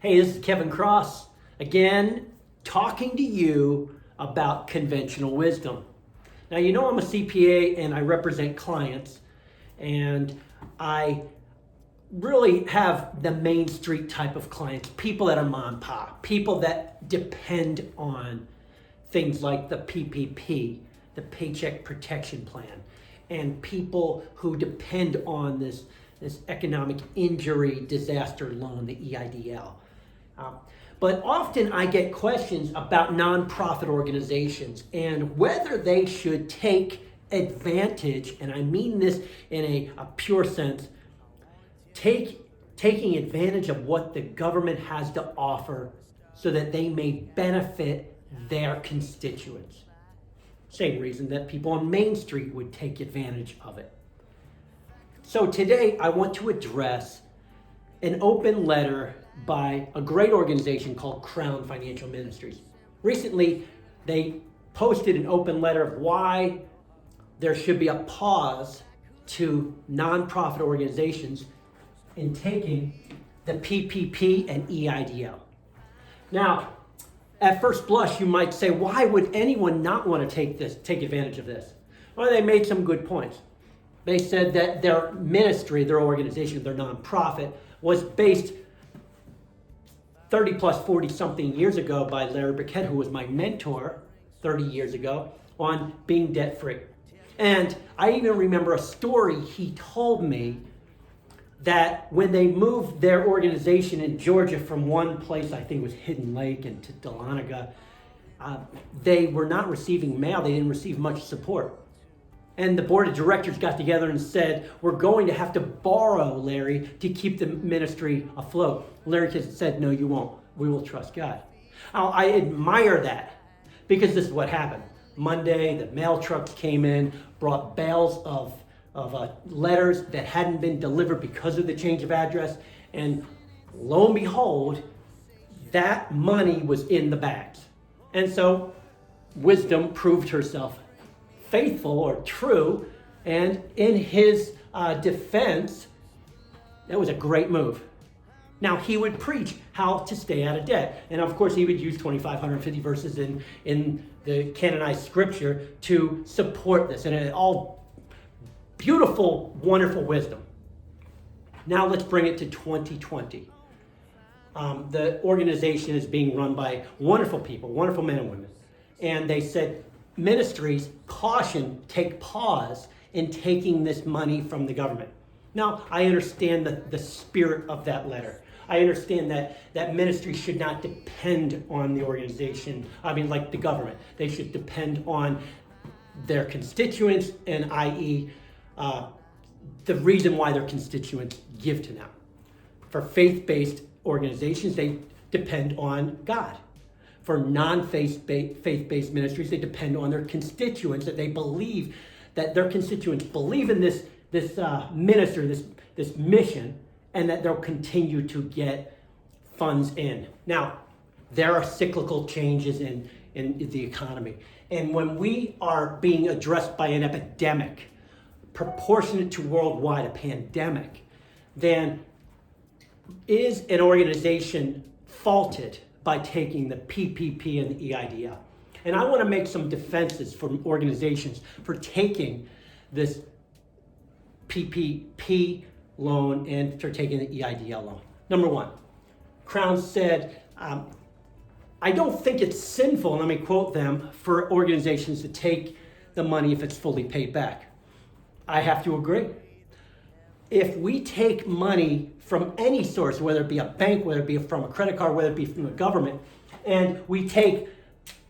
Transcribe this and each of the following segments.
Hey, this is Kevin Cross, again, talking to you about conventional wisdom. Now, you know I'm a CPA and I represent clients, and I really have the Main Street type of clients, people that are mom and pop, people that depend on things like the PPP, the Paycheck Protection Plan, and people who depend on this economic injury disaster loan, the EIDL. But often I get questions about nonprofit organizations and whether they should take advantage, and I mean this in a pure sense, taking advantage of what the government has to offer so that they may benefit their constituents. Same reason that people on Main Street would take advantage of it. So today I want to address an open letter by a great organization called Crown Financial Ministries. Recently, they posted an open letter of why there should be a pause to nonprofit organizations in taking the PPP and EIDL. Now, at first blush, you might say, why would anyone not want to take advantage of this? Well, they made some good points. They said that their ministry, their organization, their nonprofit, was based 30 plus 40 something years ago by Larry Burkett, who was my mentor 30 years ago, on being debt free. And I even remember a story he told me that when they moved their organization in Georgia from one place, I think it was Hidden Lake, and to Dahlonega, they were not receiving mail. They didn't receive much support. And the board of directors got together and said, we're going to have to borrow, Larry, to keep the ministry afloat. Larry said, no, you won't. We will trust God. Now, I admire that, because this is what happened. Monday, the mail trucks came in, brought bales of letters that hadn't been delivered because of the change of address. And lo and behold, that money was in the bags. And so wisdom proved herself faithful or true, and in his defense, that was a great move. Now, he would preach how to stay out of debt, and of course he would use 2,550 verses in the canonized scripture to support this, and all beautiful, wonderful wisdom. Now let's bring it to 2020. The organization is being run by wonderful people, wonderful men and women, and they said, ministries, caution, take pause in taking this money from the government. Now, I understand the spirit of that letter. I understand that ministry should not depend on the organization, like the government. They should depend on their constituents, and i.e., the reason why their constituents give to them. For faith-based organizations, they depend on God. For non-faith-based ministries, they depend on their constituents, that they believe, that their constituents believe in this minister, this mission, and that they'll continue to get funds in. Now, there are cyclical changes in the economy. And when we are being addressed by an epidemic, proportionate to worldwide, a pandemic, then is an organization faulted by taking the PPP and the EIDL? And I want to make some defenses from organizations for taking this PPP loan and for taking the EIDL loan. Number one, Crown said, I don't think it's sinful, and let me quote them, for organizations to take the money if it's fully paid back. I have to agree. If we take money from any source, whether it be a bank, whether it be from a credit card, whether it be from the government, and we take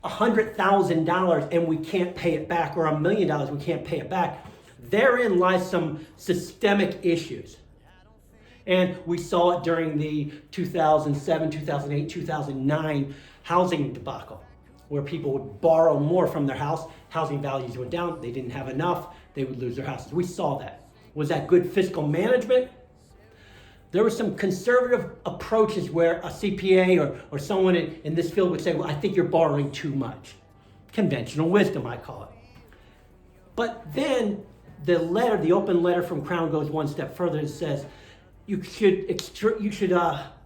$100,000 and we can't pay it back, or $1 million, we can't pay it back, therein lies some systemic issues. And we saw it during the 2007, 2008, 2009 housing debacle, where people would borrow more from their house, housing values went down, they didn't have enough, they would lose their houses. We saw that. Was that good fiscal management? There were some conservative approaches where a CPA or someone in this field would say, well, I think you're borrowing too much. Conventional wisdom, I call it. But then the open letter from Crown goes one step further and says, you should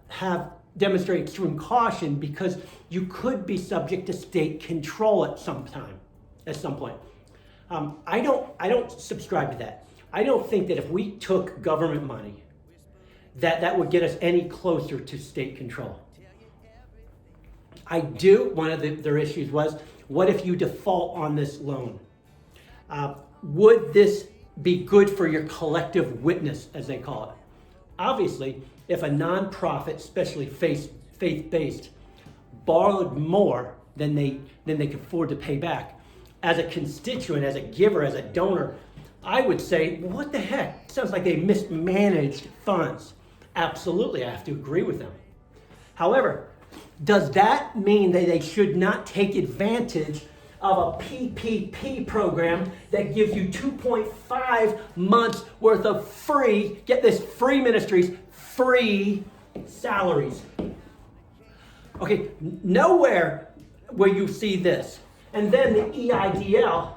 have demonstrate extreme caution because you could be subject to state control at some point. I don't subscribe to that. I don't think that if we took government money, that would get us any closer to state control. One of their issues was, what if you default on this loan? Would this be good for your collective witness, as they call it? Obviously, if a nonprofit, especially faith-based, borrowed more than they could afford to pay back, as a constituent, as a giver, as a donor, I would say, well, what the heck? It sounds like they mismanaged funds. Absolutely, I have to agree with them. However, does that mean that they should not take advantage of a PPP program that gives you 2.5 months worth of free, get this, free ministries, free salaries? Okay, nowhere where you see this. And then the EIDL,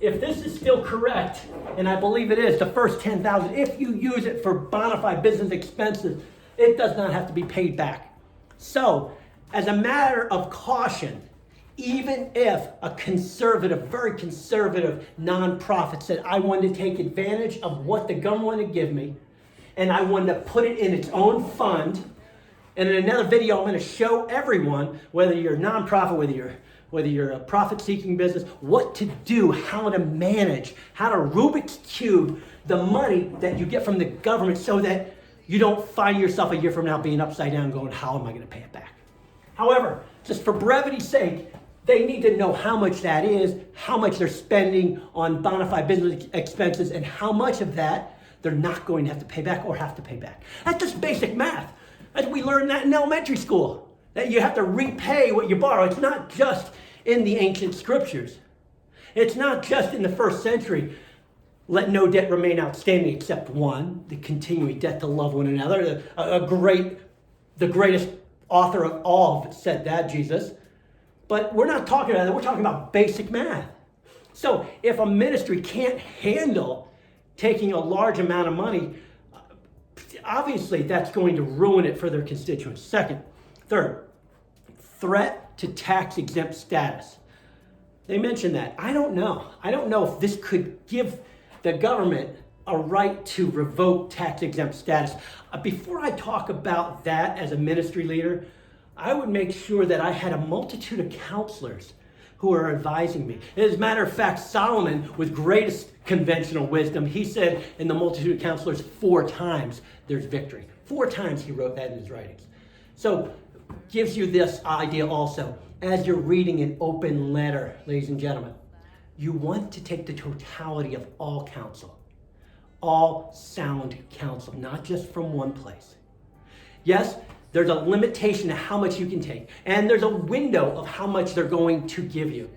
if this is still correct, and I believe it is, the first $10,000, if you use it for bona fide business expenses, it does not have to be paid back. So, as a matter of caution, even if a conservative, very conservative nonprofit said, I wanted to take advantage of what the government wanted to give me, and I wanted to put it in its own fund, and in another video I'm going to show everyone, whether you're a nonprofit, whether you're a profit-seeking business, what to do, how to manage, how to Rubik's Cube the money that you get from the government so that you don't find yourself a year from now being upside down going, how am I going to pay it back? However, just for brevity's sake, they need to know how much that is, how much they're spending on bona fide business expenses, and how much of that they're not going to have to pay back or have to pay back. That's just basic math. As we learned that in elementary school, that you have to repay what you borrow. It's not just in the ancient scriptures. It's not just in the first century. Let no debt remain outstanding except one, the continuing debt to love one another. The greatest author of all said that, Jesus. But we're not talking about that. We're talking about basic math. So if a ministry can't handle taking a large amount of money, obviously that's going to ruin it for their constituents. Third, threat to tax-exempt status. They mentioned that. I don't know. I don't know if this could give the government a right to revoke tax-exempt status. Before I talk about that as a ministry leader, I would make sure that I had a multitude of counselors who are advising me. As a matter of fact, Solomon, with greatest conventional wisdom, he said in the multitude of counselors 4 times there's victory. 4 times he wrote that in his writings. So gives you this idea also. As you're reading an open letter, ladies and gentlemen, you want to take the totality of all counsel, all sound counsel, not just from one place. Yes, there's a limitation to how much you can take, and there's a window of how much they're going to give you.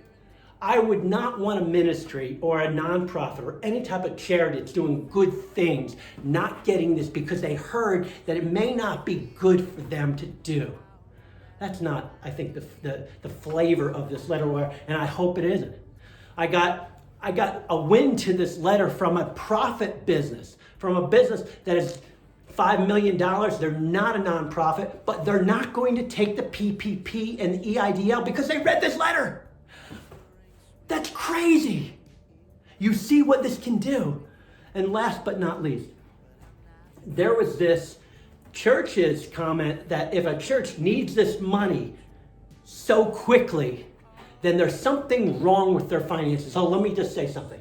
I would not want a ministry or a nonprofit or any type of charity that's doing good things not getting this because they heard that it may not be good for them to do. That's not, I think, the flavor of this letter, and I hope it isn't. I got a win to this letter from a profit business, from a business that is $5 million. They're not a nonprofit, but they're not going to take the PPP and the EIDL because they read this letter. That's crazy. You see what this can do. And last but not least, there was this church's comment that if a church needs this money so quickly, then there's something wrong with their finances. So let me just say something.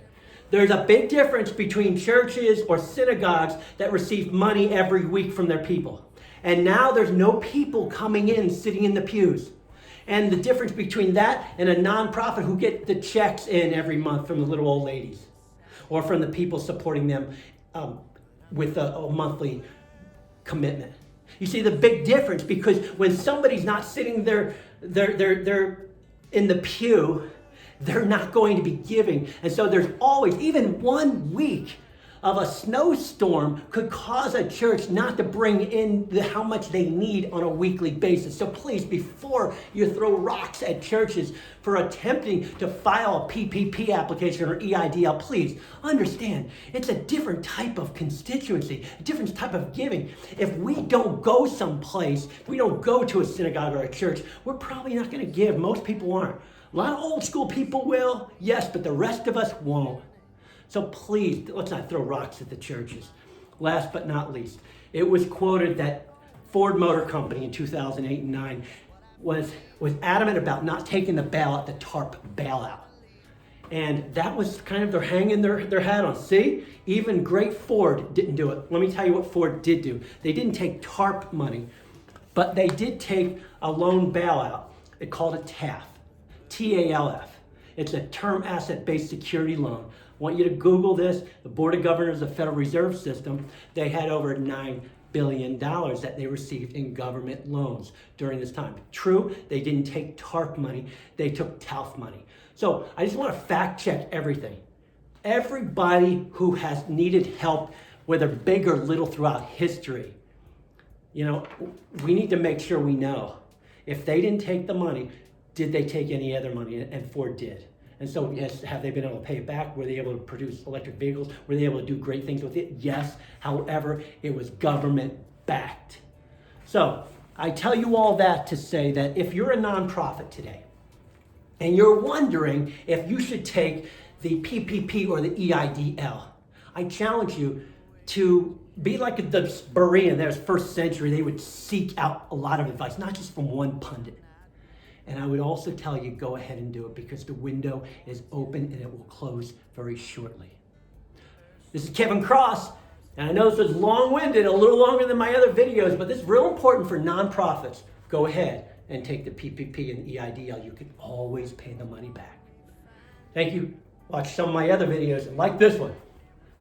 There's a big difference between churches or synagogues that receive money every week from their people. And now there's no people coming in, sitting in the pews. And the difference between that and a nonprofit who get the checks in every month from the little old ladies or from the people supporting them with a monthly commitment. You see the big difference, because when somebody's not sitting there, they're in the pew, they're not going to be giving. And so there's always, even 1 week of a snowstorm could cause a church not to bring in how much they need on a weekly basis. So please, before you throw rocks at churches for attempting to file a PPP application or EIDL, please understand it's a different type of constituency, a different type of giving. If we don't go someplace, if we don't go to a synagogue or a church, we're probably not going to give. Most people aren't. A lot of old school people will, yes, but the rest of us won't. So please, let's not throw rocks at the churches. Last but not least, it was quoted that Ford Motor Company in 2008 and 9 was adamant about not taking the bailout, the TARP bailout. And that was kind of, they're hanging their hat on. See, even great Ford didn't do it. Let me tell you what Ford did do. They didn't take TARP money, but they did take a loan bailout. They called it TAF, TALF. It's a term asset-based security loan. I want you to Google this. The Board of Governors of the Federal Reserve System, they had over $9 billion that they received in government loans during this time. True, they didn't take TARP money, they took TALF money. So I just want to fact check everything. Everybody who has needed help, whether big or little throughout history, we need to make sure we know. If they didn't take the money, did they take any other money? And Ford did. And so, yes, have they been able to pay it back? Were they able to produce electric vehicles? Were they able to do great things with it? Yes. However, it was government backed. So I tell you all that to say that if you're a nonprofit today and you're wondering if you should take the PPP or the EIDL, I challenge you to be like the Berean, there's first century. They would seek out a lot of advice, not just from one pundit. And I would also tell you, go ahead and do it because the window is open and it will close very shortly. This is Kevin Cross, and I know this was long-winded, a little longer than my other videos, but this is real important for nonprofits. Go ahead and take the PPP and EIDL. You can always pay the money back. Thank you. Watch some of my other videos and like this one.